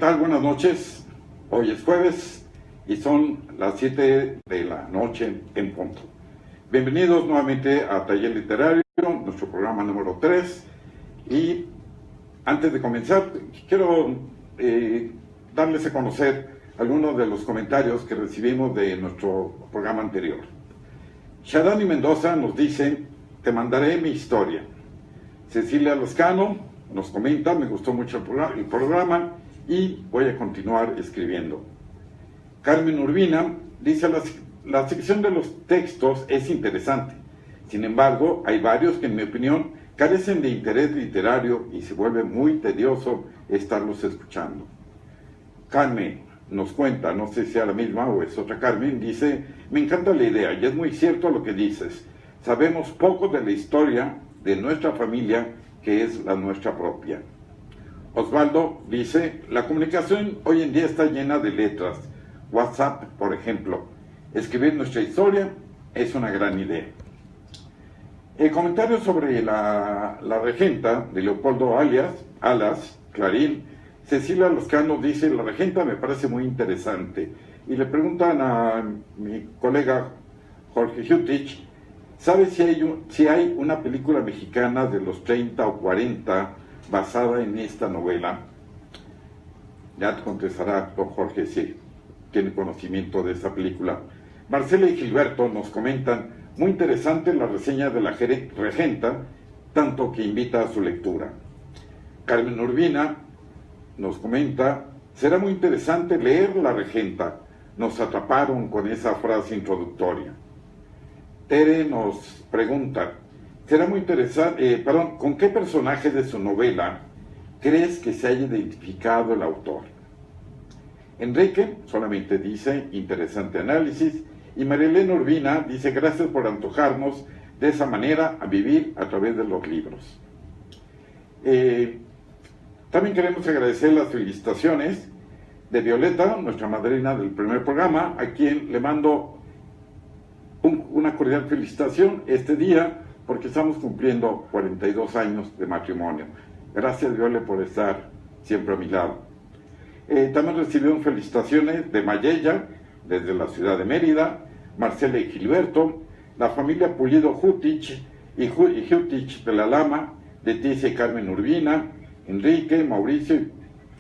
tal? Buenas noches. Hoy es jueves y son las 7 de la noche en punto. Bienvenidos nuevamente a Taller Literario, nuestro programa número 3. Y antes de comenzar, quiero darles a conocer algunos de los comentarios que recibimos de nuestro programa anterior. Shadani Mendoza nos dice: te mandaré mi historia. Cecilia Lascano nos comenta: me gustó mucho el programa y voy a continuar escribiendo. Carmen Urbina dice: la sección de los textos es interesante. Sin embargo, hay varios que en mi opinión carecen de interés literario y se vuelve muy tedioso estarlos escuchando. Carmen nos cuenta, no sé si sea la misma o es otra Carmen, dice: me encanta la idea y es muy cierto lo que dices. Sabemos poco de la historia de nuestra familia, que es la nuestra propia. Osvaldo dice: la comunicación hoy en día está llena de letras. WhatsApp, por ejemplo. Escribir nuestra historia es una gran idea. El comentario sobre la regenta de Leopoldo Alas, Clarín, Cecilia Lascano dice: la regenta me parece muy interesante. Y le preguntan a mi colega Jorge Hutich: ¿sabe si hay una película mexicana de los 30 o 40 basada en esta novela? Ya te contestará don Jorge si tiene conocimiento de esta película. Marcela y Gilberto nos comentan: muy interesante la reseña de la regenta, tanto que invita a su lectura. Carmen Urbina nos comenta: será muy interesante leer La regenta, nos atraparon con esa frase introductoria. Tere nos pregunta: será muy interesante, ¿con qué personaje de su novela crees que se haya identificado el autor? Enrique solamente dice: interesante análisis. Y Marilena Urbina dice: gracias por antojarnos de esa manera a vivir a través de los libros. También queremos agradecer las felicitaciones de Violeta, nuestra madrina del primer programa, a quien le mando una cordial felicitación este día porque estamos cumpliendo 42 años de matrimonio. Gracias, Viole, por estar siempre a mi lado. También recibimos felicitaciones de Mayella, desde la ciudad de Mérida, Marcela y Gilberto, la familia Pulido Hutich y Hutich de la Lama, Leticia y Carmen Urbina, Enrique, Mauricio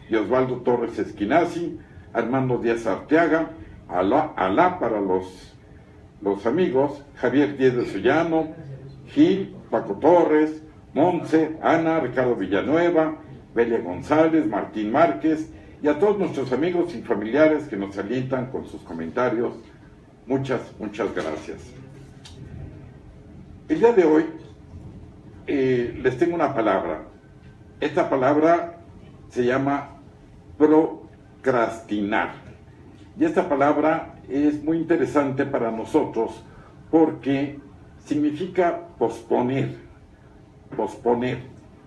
y Osvaldo Torres Esquinazi, Armando Díaz Arteaga, Alá para los amigos, Javier Díez de Sollano, Gil, Paco Torres, Monse, Ana, Ricardo Villanueva, Belia González, Martín Márquez, y a todos nuestros amigos y familiares que nos alientan con sus comentarios. Muchas gracias. El día de hoy les tengo una palabra. Esta palabra se llama procrastinar. Y esta palabra es muy interesante para nosotros porque significa posponer.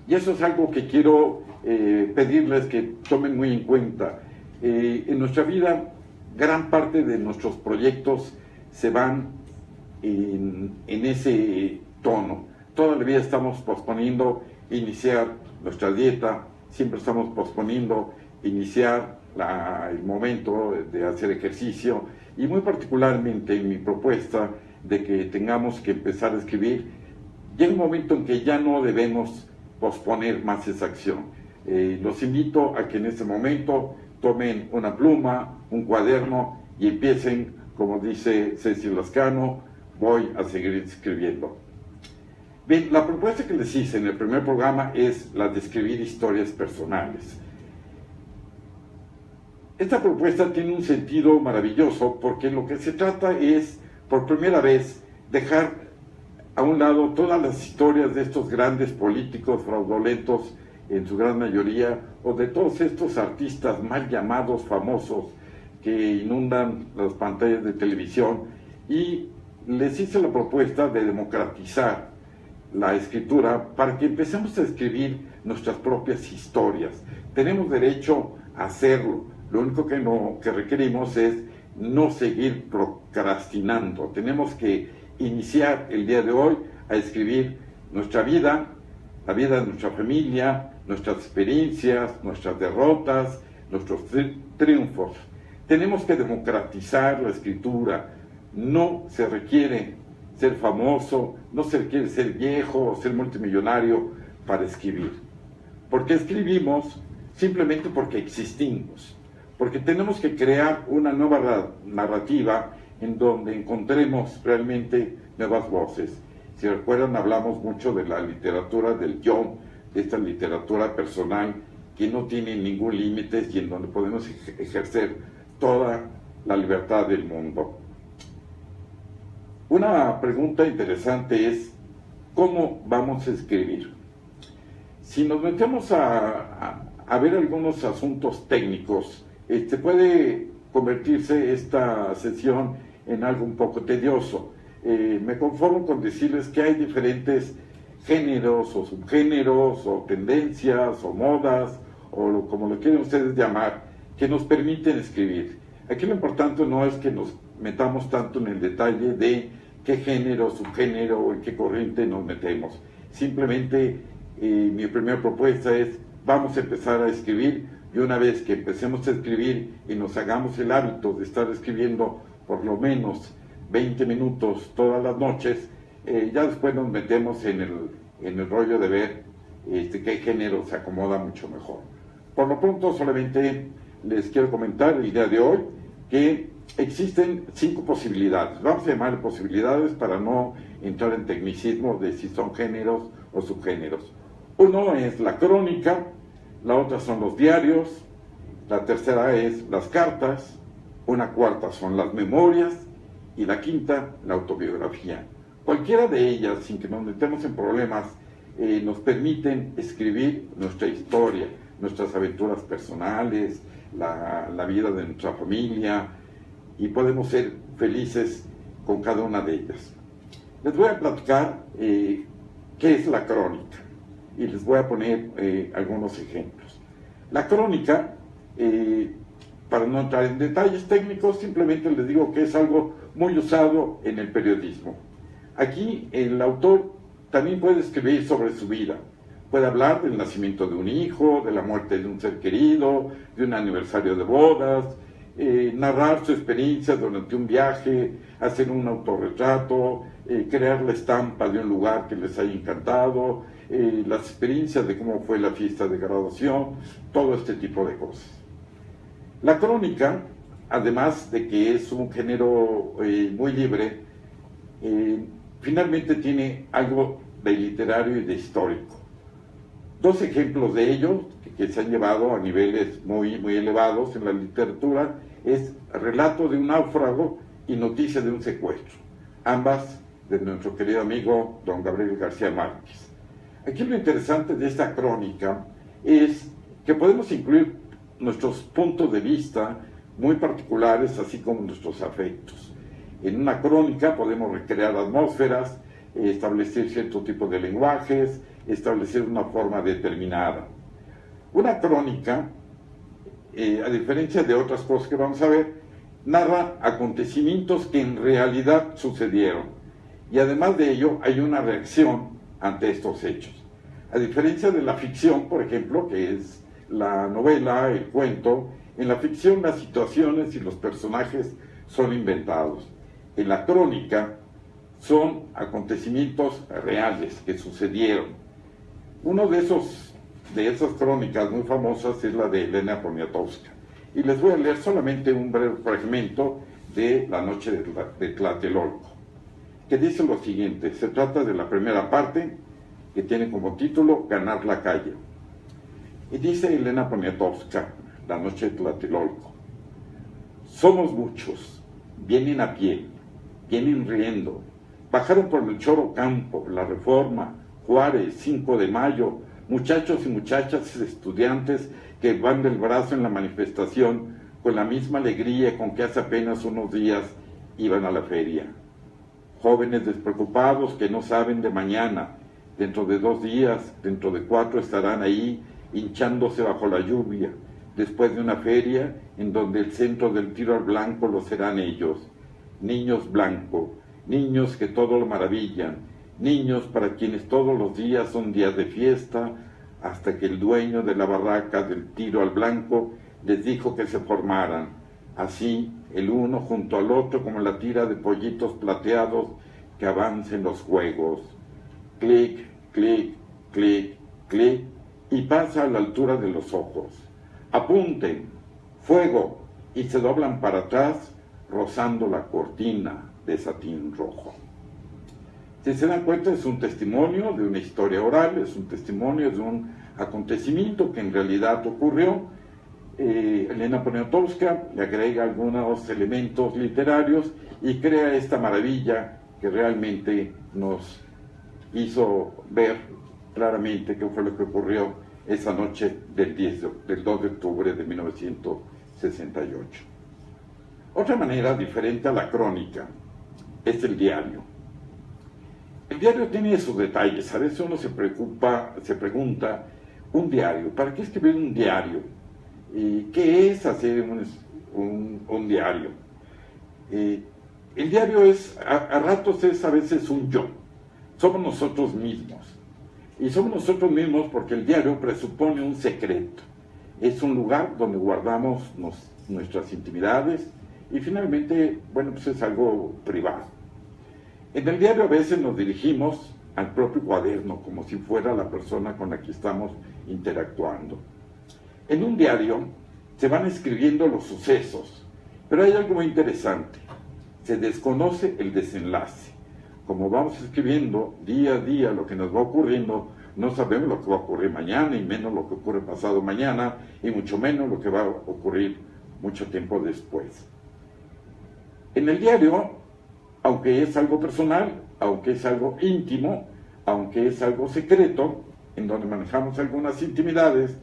Y eso es algo que quiero pedirles que tomen muy en cuenta. En nuestra vida, gran parte de nuestros proyectos se van en ese tono. Toda la vida estamos posponiendo iniciar nuestra dieta, siempre estamos posponiendo iniciar el momento de hacer ejercicio, y muy particularmente en mi propuesta de que tengamos que empezar a escribir, llega un momento en que ya no debemos posponer más esa acción. Los invito a que en este momento tomen una pluma, un cuaderno y empiecen, como dice Cecilia Lascano: voy a seguir escribiendo. Bien, la propuesta que les hice en el primer programa es la de escribir historias personales. Esta propuesta tiene un sentido maravilloso porque lo que se trata es, por primera vez, dejar a un lado todas las historias de estos grandes políticos fraudulentos, en su gran mayoría, o de todos estos artistas mal llamados famosos que inundan las pantallas de televisión, y les hice la propuesta de democratizar la escritura para que empecemos a escribir nuestras propias historias. Tenemos derecho a hacerlo. Lo único que requerimos es no seguir procrastinando. Tenemos que iniciar el día de hoy a escribir nuestra vida, la vida de nuestra familia, nuestras experiencias, nuestras derrotas, nuestros triunfos. Tenemos que democratizar la escritura. No se requiere ser famoso, no se requiere ser viejo o ser multimillonario para escribir. ¿Por qué escribimos? Simplemente porque existimos. Porque tenemos que crear una nueva narrativa en donde encontremos realmente nuevas voces. Si recuerdan, hablamos mucho de la literatura del yo, de esta literatura personal que no tiene ningún límite y en donde podemos ejercer toda la libertad del mundo. Una pregunta interesante es, ¿cómo vamos a escribir? Si nos metemos a ver algunos asuntos técnicos, puede convertirse esta sesión en algo un poco tedioso. Me conformo con decirles que hay diferentes géneros o subgéneros o tendencias o modas o como lo quieren ustedes llamar, que nos permiten escribir. Aquí lo importante no es que nos metamos tanto en el detalle de qué género, subgénero o en qué corriente nos metemos. Simplemente mi primera propuesta es, vamos a empezar a escribir, y una vez que empecemos a escribir y nos hagamos el hábito de estar escribiendo por lo menos 20 minutos todas las noches, ya después nos metemos en el rollo de ver qué género se acomoda mucho mejor. Por lo pronto solamente les quiero comentar el día de hoy que existen 5 posibilidades. Vamos a llamar posibilidades para no entrar en tecnicismo de si son géneros o subgéneros. Uno es la crónica, la otra son los diarios, la tercera es las cartas, una cuarta son las memorias y la quinta, la autobiografía. Cualquiera de ellas, sin que nos metamos en problemas, nos permiten escribir nuestra historia, nuestras aventuras personales, la vida de nuestra familia, y podemos ser felices con cada una de ellas. Les voy a platicar qué es la crónica y les voy a poner algunos ejemplos. La crónica, para no entrar en detalles técnicos, simplemente les digo que es algo muy usado en el periodismo. Aquí el autor también puede escribir sobre su vida, puede hablar del nacimiento de un hijo, de la muerte de un ser querido, de un aniversario de bodas, narrar su experiencia durante un viaje, hacer un autorretrato, crear la estampa de un lugar que les haya encantado, las experiencias de cómo fue la fiesta de graduación, todo este tipo de cosas. La crónica, además de que es un género muy libre, finalmente tiene algo de literario y de histórico. 2 ejemplos de ello, que se han llevado a niveles muy elevados en la literatura, es Relato de un náufrago y Noticia de un secuestro, ambas de nuestro querido amigo don Gabriel García Márquez. Aquí lo interesante de esta crónica es que podemos incluir nuestros puntos de vista muy particulares, así como nuestros afectos. En una crónica podemos recrear atmósferas, establecer cierto tipo de lenguajes, establecer una forma determinada. Una crónica, a diferencia de otras cosas que vamos a ver, narra acontecimientos que en realidad sucedieron. Y además de ello, hay una reacción ante estos hechos. A diferencia de la ficción, por ejemplo, que es la novela, el cuento, en la ficción las situaciones y los personajes son inventados. En la crónica son acontecimientos reales que sucedieron. Uno de esas crónicas muy famosas es la de Elena Poniatowska. Y les voy a leer solamente un breve fragmento de La noche de Tlatelolco, que dice lo siguiente. Se trata de la primera parte, que tiene como título Ganar la calle. Y dice Elena Poniatowska, La noche de Tlatelolco: somos muchos, vienen a pie, vienen riendo, bajaron por el Choro Campo, la Reforma, Juárez, 5 de Mayo, muchachos y muchachas estudiantes que van del brazo en la manifestación con la misma alegría con que hace apenas unos días iban a la feria. Jóvenes despreocupados que no saben de mañana, dentro de 2 días, dentro de 4 estarán ahí hinchándose bajo la lluvia, después de una feria en donde el centro del tiro al blanco lo serán ellos. Niños blanco, niños que todo lo maravillan, niños para quienes todos los días son días de fiesta, hasta que el dueño de la barraca del tiro al blanco les dijo que se formaran, así el uno junto al otro como la tira de pollitos plateados que avancen los juegos. Clic, clic, clic, clic, y pasa a la altura de los ojos. Apunten, fuego, y se doblan para atrás, rozando la cortina de satín rojo. Si se dan cuenta, es un testimonio de una historia oral, es un testimonio de un acontecimiento que en realidad ocurrió. Elena Poniatowska le agrega algunos elementos literarios y crea esta maravilla que realmente nos hizo ver claramente qué fue lo que ocurrió esa noche del 2 de octubre de 1968. Otra manera diferente a la crónica es el diario. El diario tiene sus detalles. A veces uno se pregunta, un diario, ¿para qué escribir un diario? ¿Qué es hacer un diario? El diario es, a ratos es a veces un yo. Somos nosotros mismos. Y somos nosotros mismos porque el diario presupone un secreto. Es un lugar donde guardamos nuestras intimidades y finalmente, bueno, pues es algo privado. En el diario a veces nos dirigimos al propio cuaderno, como si fuera la persona con la que estamos interactuando. En un diario se van escribiendo los sucesos, pero hay algo muy interesante. Se desconoce el desenlace. Como vamos escribiendo día a día lo que nos va ocurriendo, no sabemos lo que va a ocurrir mañana, y menos lo que ocurre pasado mañana, y mucho menos lo que va a ocurrir mucho tiempo después. En el diario, aunque es algo personal, aunque es algo íntimo, aunque es algo secreto, en donde manejamos algunas intimidades,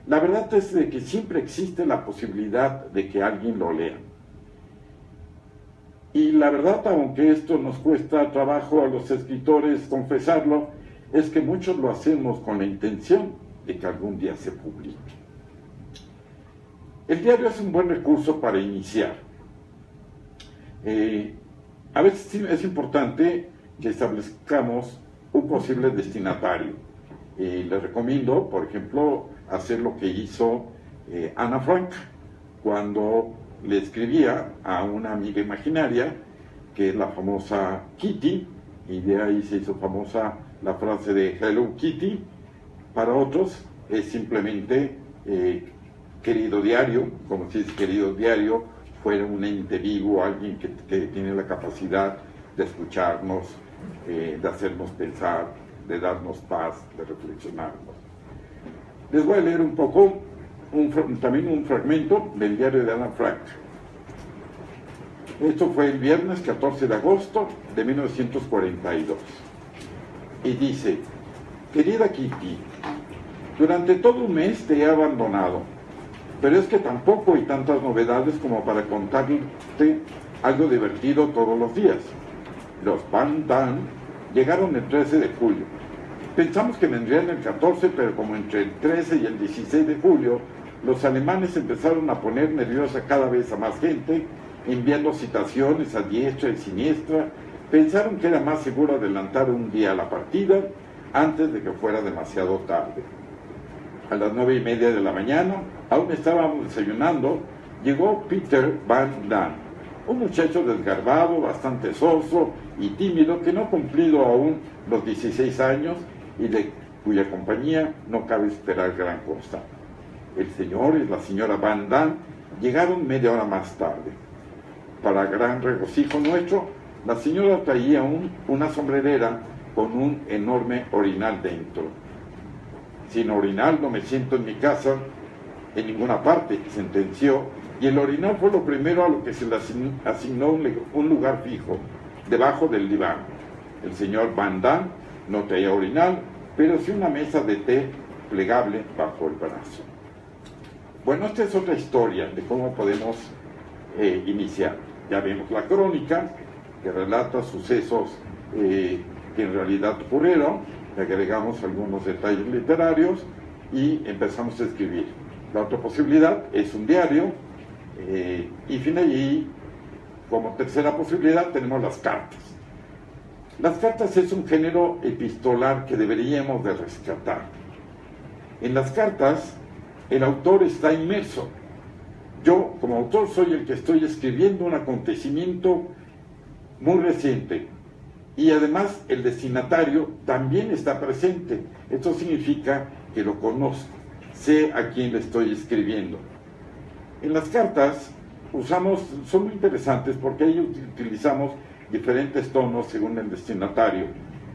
la verdad es de que siempre existe la posibilidad de que alguien lo lea. Y la verdad, aunque esto nos cuesta trabajo a los escritores confesarlo, es que muchos lo hacemos con la intención de que algún día se publique. El diario es un buen recurso para iniciar. A veces es importante que establezcamos un posible destinatario. Les recomiendo, por ejemplo, hacer lo que hizo Ana Frank cuando le escribía a una amiga imaginaria, que es la famosa Kitty, y de ahí se hizo famosa la frase de Hello Kitty. Para otros es simplemente querido diario, como si ese querido diario fuera un ente vivo, alguien que tiene la capacidad de escucharnos, de hacernos pensar, de darnos paz, de reflexionarnos. Les voy a leer un poco, también un fragmento del diario de Ana Frank. Esto fue el viernes 14 de agosto de 1942. Y dice: querida Kitty, durante todo un mes te he abandonado, pero es que tampoco hay tantas novedades como para contarte algo divertido todos los días. Los Van Damme llegaron el 13 de julio. Pensamos que vendrían el 14, pero como entre el 13 y el 16 de julio, los alemanes empezaron a poner nerviosa cada vez a más gente, enviando citaciones a diestra y siniestra. Pensaron que era más seguro adelantar un día la partida antes de que fuera demasiado tarde. A las 9:30 de la mañana, aún estábamos desayunando, llegó Peter Van Damme, un muchacho desgarbado, bastante soso y tímido, que no ha cumplido aún los 16 años y de cuya compañía no cabe esperar gran cosa. El señor y la señora Van Damme llegaron media hora más tarde. Para gran regocijo nuestro, la señora traía una sombrerera con un enorme orinal dentro. Sin orinal no me siento en mi casa, en ninguna parte, sentenció, y el orinal fue lo primero a lo que se le asignó un lugar fijo, debajo del diván. El señor Van Damme no traía orinal, pero sí una mesa de té plegable bajo el brazo. Bueno, esta es otra historia de cómo podemos iniciar. Ya vemos la crónica, que relata sucesos que en realidad ocurrieron, le agregamos algunos detalles literarios y empezamos a escribir. La otra posibilidad es un diario, y como tercera posibilidad tenemos las cartas. Las cartas es un género epistolar que deberíamos de rescatar. En las cartas el autor está inmerso Yo, como autor, soy el que estoy escribiendo un acontecimiento muy reciente y además el destinatario también está presente. Esto significa que lo conozco, sé a quién le estoy escribiendo. En las cartas son muy interesantes porque ahí utilizamos diferentes tonos según el destinatario,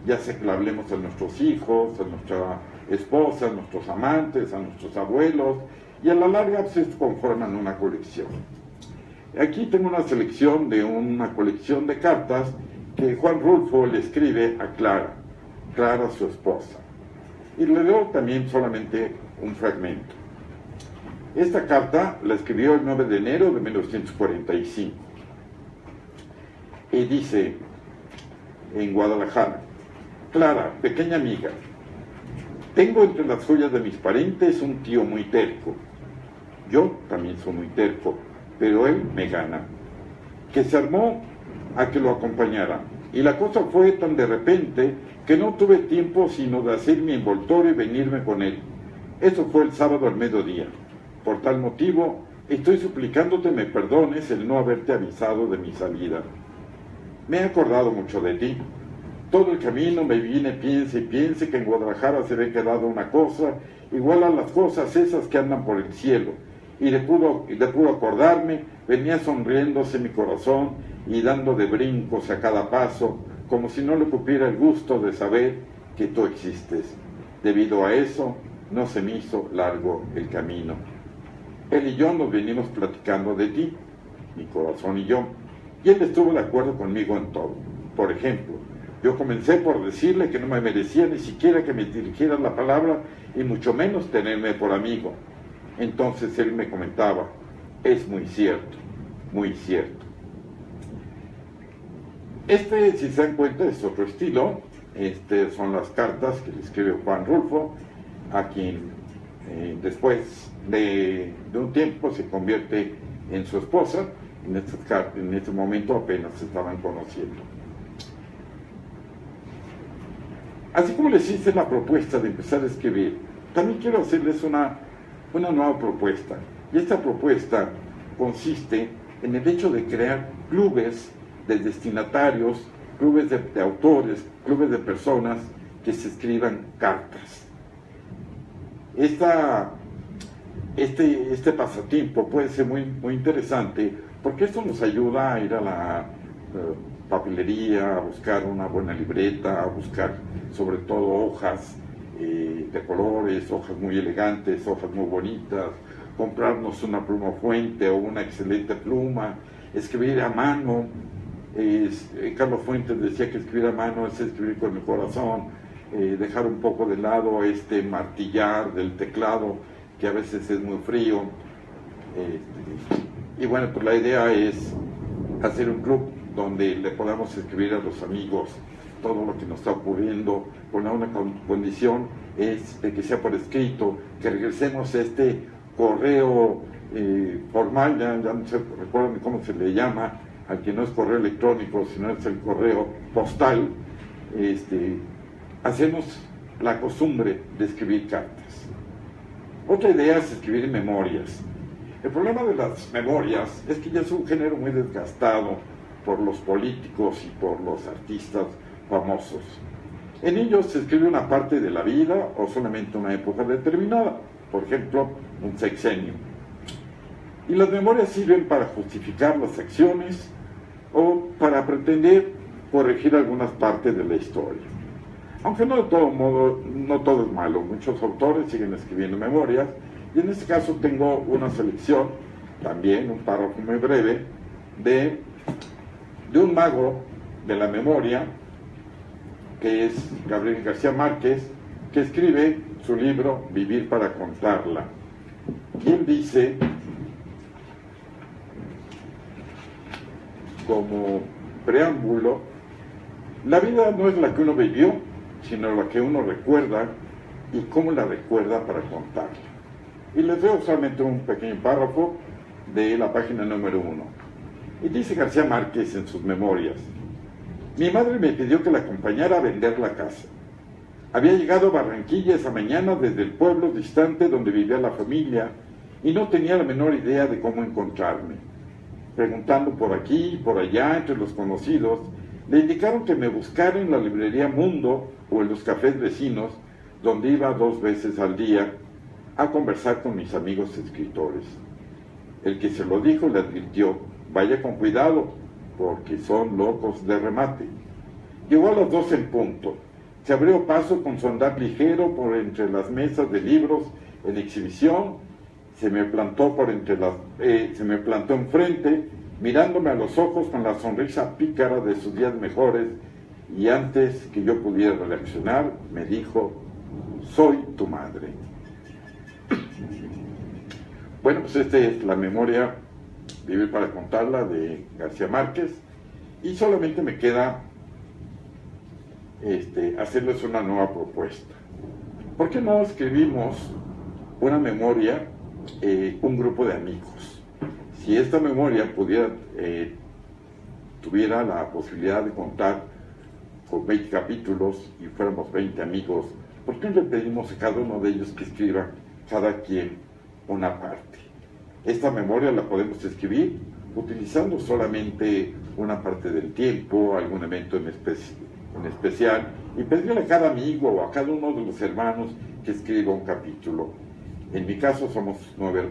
ya sea que le hablemos a nuestros hijos, a nuestra esposa, a nuestros amantes, a nuestros abuelos, y a la larga se conforman una colección. Aquí tengo una selección de una colección de cartas que Juan Rulfo le escribe a Clara su esposa. Y le leo también solamente un fragmento. Esta carta la escribió el 9 de enero de 1945. Y dice, en Guadalajara: Clara, pequeña amiga, tengo entre las joyas de mis parientes un tío muy terco. Yo también soy muy terco, pero él me gana. Que se armó a que lo acompañara. Y la cosa fue tan de repente que no tuve tiempo sino de hacer mi envoltorio y venirme con él. Eso fue el sábado al mediodía. Por tal motivo, estoy suplicándote me perdones el no haberte avisado de mi salida. Me he acordado mucho de ti. Todo el camino me vine, piense y piense que en Guadalajara se había quedado una cosa igual a las cosas esas que andan por el cielo. Y de puro acordarme, venía sonriéndose mi corazón y dando de brincos a cada paso, como si no le cupiera el gusto de saber que tú existes. Debido a eso, no se me hizo largo el camino. Él y yo nos venimos platicando de ti, mi corazón y yo, y él estuvo de acuerdo conmigo en todo. Por ejemplo, yo comencé por decirle que no me merecía ni siquiera que me dirigieras la palabra y mucho menos tenerme por amigo. Entonces él me comentaba, es muy cierto, muy cierto. Si se dan cuenta, es otro estilo. Son las cartas que le escribe Juan Rulfo, a quien después de un tiempo se convierte en su esposa. En este momento apenas se estaban conociendo. Así como les hice la propuesta de empezar a escribir, también quiero hacerles una nueva propuesta. Y esta propuesta consiste en el hecho de crear clubes de destinatarios, clubes de autores, clubes de personas que se escriban cartas. Este pasatiempo puede ser muy, muy interesante porque esto nos ayuda a ir a la papelería, a buscar una buena libreta, a buscar sobre todo hojas de colores, hojas muy elegantes, hojas muy bonitas, comprarnos una pluma Fuente o una excelente pluma, escribir a mano. Carlos Fuentes decía que escribir a mano es escribir con el corazón, dejar un poco de lado este martillar del teclado que a veces es muy frío. Y bueno, pues la idea es hacer un club donde le podamos escribir a los amigos todo lo que nos está ocurriendo, con una condición es de que sea por escrito, que regresemos a este correo formal, ya no se recuerdan cómo se le llama, al que no es correo electrónico, sino es el correo postal. Hacemos la costumbre de escribir cartas. Otra idea es escribir memorias. El problema de las memorias es que ya es un género muy desgastado por los políticos y por los artistas famosos. En ellos se escribe una parte de la vida o solamente una época determinada, por ejemplo, un sexenio. Y las memorias sirven para justificar las acciones o para pretender corregir algunas partes de la historia. Aunque no de todo modo, no todo es malo, muchos autores siguen escribiendo memorias, y en este caso tengo una selección, también un párrafo muy breve, de un mago de la memoria, que es Gabriel García Márquez, que escribe su libro Vivir para contarla. Y él dice, como preámbulo, la vida no es la que uno vivió, sino la que uno recuerda y cómo la recuerda para contarla. Y les leo solamente un pequeño párrafo de la página número 1. Y dice García Márquez en sus memorias: mi madre me pidió que la acompañara a vender la casa. Había llegado a Barranquilla esa mañana desde el pueblo distante donde vivía la familia y no tenía la menor idea de cómo encontrarme. Preguntando por aquí y por allá entre los conocidos, le indicaron que me buscara en la librería Mundo o en los cafés vecinos, donde iba 2 veces al día a conversar con mis amigos escritores. El que se lo dijo le advirtió: vaya con cuidado, porque son locos de remate. Llegó a las 2 en punto. Se abrió paso con su andar ligero por entre las mesas de libros en exhibición. Se me plantó enfrente, mirándome a los ojos con la sonrisa pícara de sus días mejores, y antes que yo pudiera reaccionar, me dijo: soy tu madre. Bueno, pues esta es la memoria Vivir para contarla de García Márquez, y solamente me queda hacerles una nueva propuesta. ¿Por qué no escribimos una memoria, un grupo de amigos? Si esta memoria tuviera la posibilidad de contar con 20 capítulos y fuéramos 20 amigos, ¿por qué no le pedimos a cada uno de ellos que escriba cada quien una parte? Esta memoria la podemos escribir utilizando solamente una parte del tiempo, algún evento en especial, y pedirle a cada amigo o a cada uno de los hermanos que escriba un capítulo. En mi caso somos 9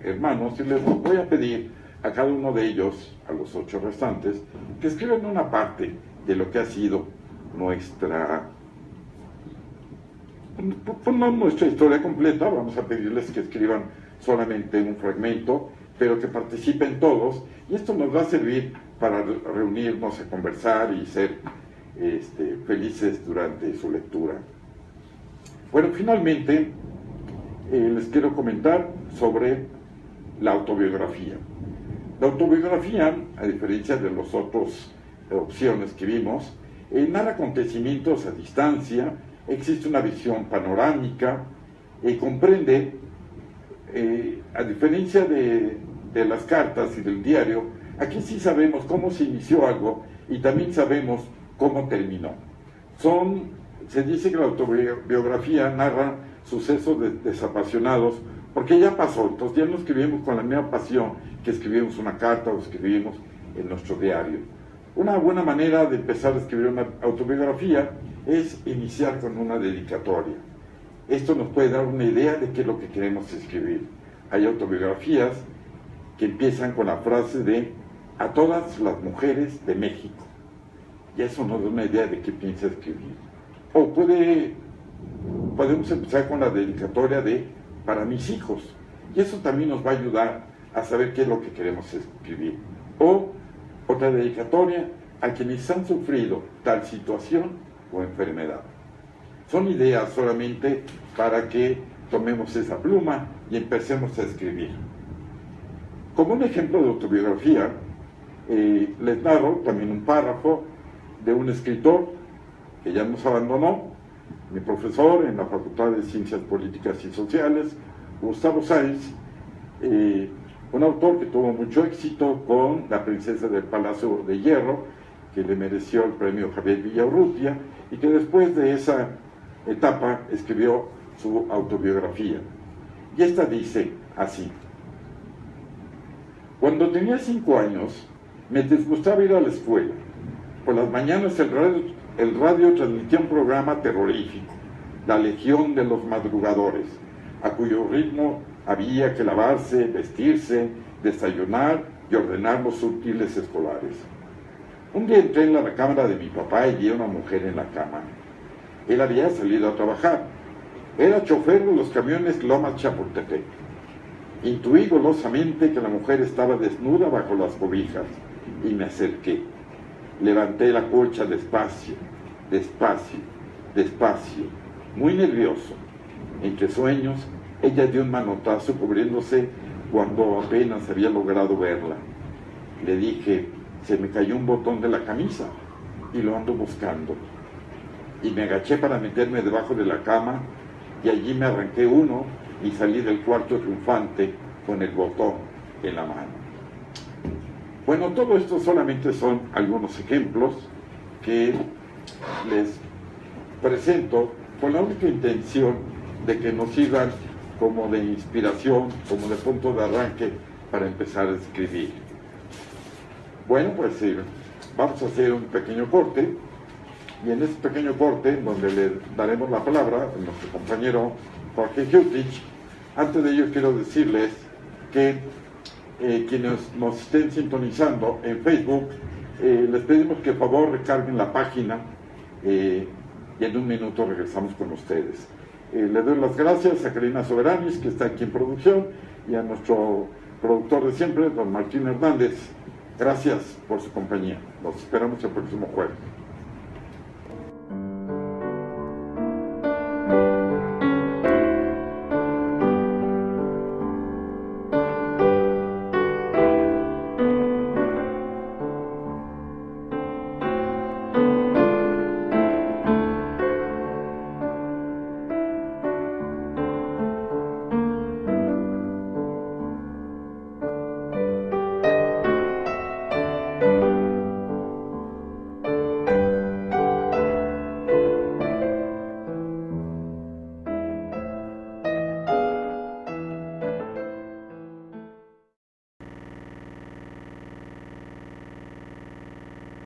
hermanos, y les voy a pedir a cada uno de ellos, a los 8 restantes, que escriban una parte de lo que ha sido nuestra historia completa. Vamos a pedirles que escriban solamente un fragmento, pero que participen todos, y esto nos va a servir para reunirnos a conversar y ser felices durante su lectura. Bueno, finalmente les quiero comentar sobre la autobiografía. La autobiografía, a diferencia de las otras opciones que vimos, narra acontecimientos a distancia, existe una visión panorámica, comprende, a diferencia de las cartas y del diario, aquí sí sabemos cómo se inició algo y también sabemos cómo terminó. Se dice que la autobiografía narra sucesos desapasionados, porque ya pasó, entonces ya no escribimos con la misma pasión que escribimos una carta o escribimos en nuestro diario. Una buena manera de empezar a escribir una autobiografía es iniciar con una dedicatoria. Esto nos puede dar una idea de qué es lo que queremos escribir. Hay autobiografías que empiezan con la frase de "a todas las mujeres de México", y eso nos da una idea de qué piensa escribir. O podemos empezar con la dedicatoria de "para mis hijos", y eso también nos va a ayudar a saber qué es lo que queremos escribir. O otra dedicatoria a quienes han sufrido tal situación o enfermedad. Son ideas solamente para que tomemos esa pluma y empecemos a escribir. Como un ejemplo de autobiografía, les narro también un párrafo de un escritor que ya nos abandonó, mi profesor en la Facultad de Ciencias Políticas y Sociales, Gustavo Sáenz, un autor que tuvo mucho éxito con La princesa del Palacio de Hierro, que le mereció el premio Javier Villaurrutia, y que después de esa etapa escribió su autobiografía. Y esta dice así: cuando tenía 5 años, me disgustaba ir a la escuela. Por las mañanas el radio transmitía un programa terrorífico, La Legión de los Madrugadores, a cuyo ritmo había que lavarse, vestirse, desayunar y ordenar los útiles escolares. Un día entré en la recámara de mi papá y vi a una mujer en la cama. Él había salido a trabajar. Era chofer de los camiones Lomas Chapultepec. Intuí golosamente que la mujer estaba desnuda bajo las cobijas y me acerqué. Levanté la colcha despacio, despacio, despacio, muy nervioso. Entre sueños, ella dio un manotazo cubriéndose cuando apenas había logrado verla. Le dije: se me cayó un botón de la camisa y lo ando buscando. Y me agaché para meterme debajo de la cama, y allí me arranqué uno y salí del cuarto triunfante con el botón en la mano. Bueno, todo esto solamente son algunos ejemplos que les presento con la única intención de que nos sirvan como de inspiración, como de punto de arranque para empezar a escribir. Bueno, pues vamos a hacer un pequeño corte, y en este pequeño corte, donde le daremos la palabra a nuestro compañero Jorge Jutich, antes de ello quiero decirles que quienes nos estén sintonizando en Facebook, les pedimos que por favor recarguen la página y en un minuto regresamos con ustedes. Le doy las gracias a Karina Soberanis, que está aquí en producción, y a nuestro productor de siempre, don Martín Hernández. Gracias por su compañía. Nos esperamos el próximo jueves.